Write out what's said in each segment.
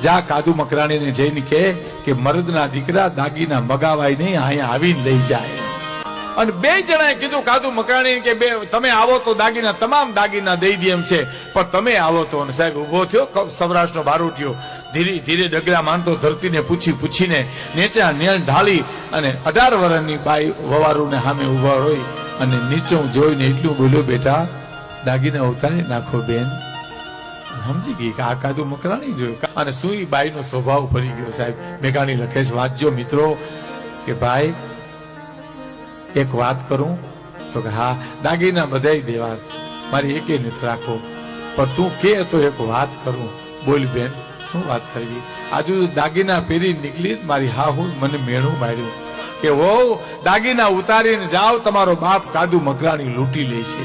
જા કાદુ મકરાણીને જઈને કહે કે મર્દના દીકરા દાગીના મગાવાય નહીં, અહીંયા આવીને લઈ જાય. અને બે જણાએ કીધું કાદુ મકરાણી કે બે તમે આવો તો દાગીના તમામ દાગીના દઈ દે એમ છે, પણ તમે આવો તો. અને સાહેબ ઉભો થયો સૌરાષ્ટ્રનો બારોટિયો, ધીરે ધીરે ડગલા માનતો ધરતીને પૂછીને નેચા નેણ ઢાળી અને 18 વર્ષની બાઈ વવારુને સામે ઉભા હોય અને નીચે જોઈને એટલું બોલ્યો, બેટા દાગીના ઉતારી નાખો બેન. સમજી ગઈ કે આ કાદુ મકરાણી જોયું. અને શું એ બાઈનો સ્વભાવ ફરી ગયો. સાહેબ મેઘાણી લખે છે, વાંચજો મિત્રો, કે ભાઈ એક વાત કરું તો કે હા દાગીના બધાય દેવા, મારી એકે નથી રાખો, પણ તું કે તો એક વાત કરું. બોલ બેન, શું વાત કરવી? આજુ દાગીના પહેરી નીકળી મારી હાહુ મને મેણું માર્યું કે વો દાગીના ઉતારીને જાઓ, તમારો બાપ કાદુ મકરાણી લૂંટી લે છે.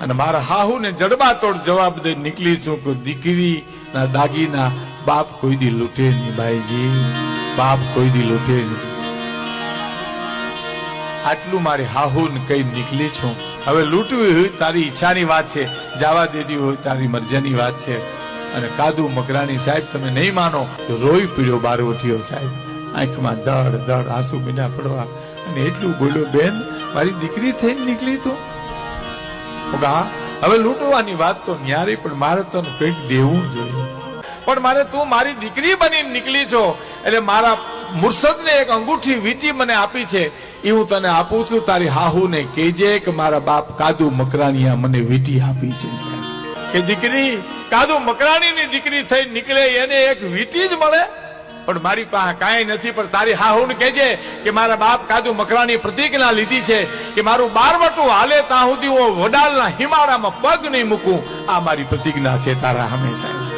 અને મારા હાહુ ને જડબાતોડ જવાબ દઈ નીકળી છું કે દીકરી ના દાગીના બાપ કોઈ દી લૂંટે નહીં બાઈજી, બાપ કોઈ દી લૂંટે નહીં. આટલું મારી હાહુ ને કઈ નીકળી છું. હવે લૂંટવી હોય તારી ઈચ્છાની વાત છે, જવા દેવી હોય તારી મરજીની વાત છે. અને કાદુ મકરાણી સાહેબ તમે નહીં માનો તો રોઈ પીડ્યો બારોટિયો સાહેબ, આંખમાં દડ દડ આંસુ મીના પડવા. અને એટલું બોલ્યો, બેન મારી દીકરી થઈને નીકળી તું. હવે લૂંટવાની વાત તો ન્યારી, પણ મારે તને કંઈક દેવું જોઈએ. પણ મારે તું મારી દીકરી બનીને નીકળી છો એટલે મારા મુર્શદને એક અંગૂઠી વીંટી મને આપી છે, એ હું તને આપું છું. તારી હાહુને કહેજે કે મારા બાપ કાદુ મકરાણીએ મને વીંટી આપી છે સાહેબ, કે દીકરી કાદુ મકરાણીની દીકરી થઈ નીકળે એને એક વીંટી જ મળે, પણ મારી પાસે કાંઈ નથી. પણ તારી હાહુને કહેજે કે મારા બાપ કાદુ મકરાણી પ્રતિજ્ઞા લીધી છે કે મારું 12 વટું હાલે ત્યાં સુધી હું વડાલના હિમાળામાં પગ નહીં મૂકું. આ મારી પ્રતિજ્ઞા છે તારા હંમેશા.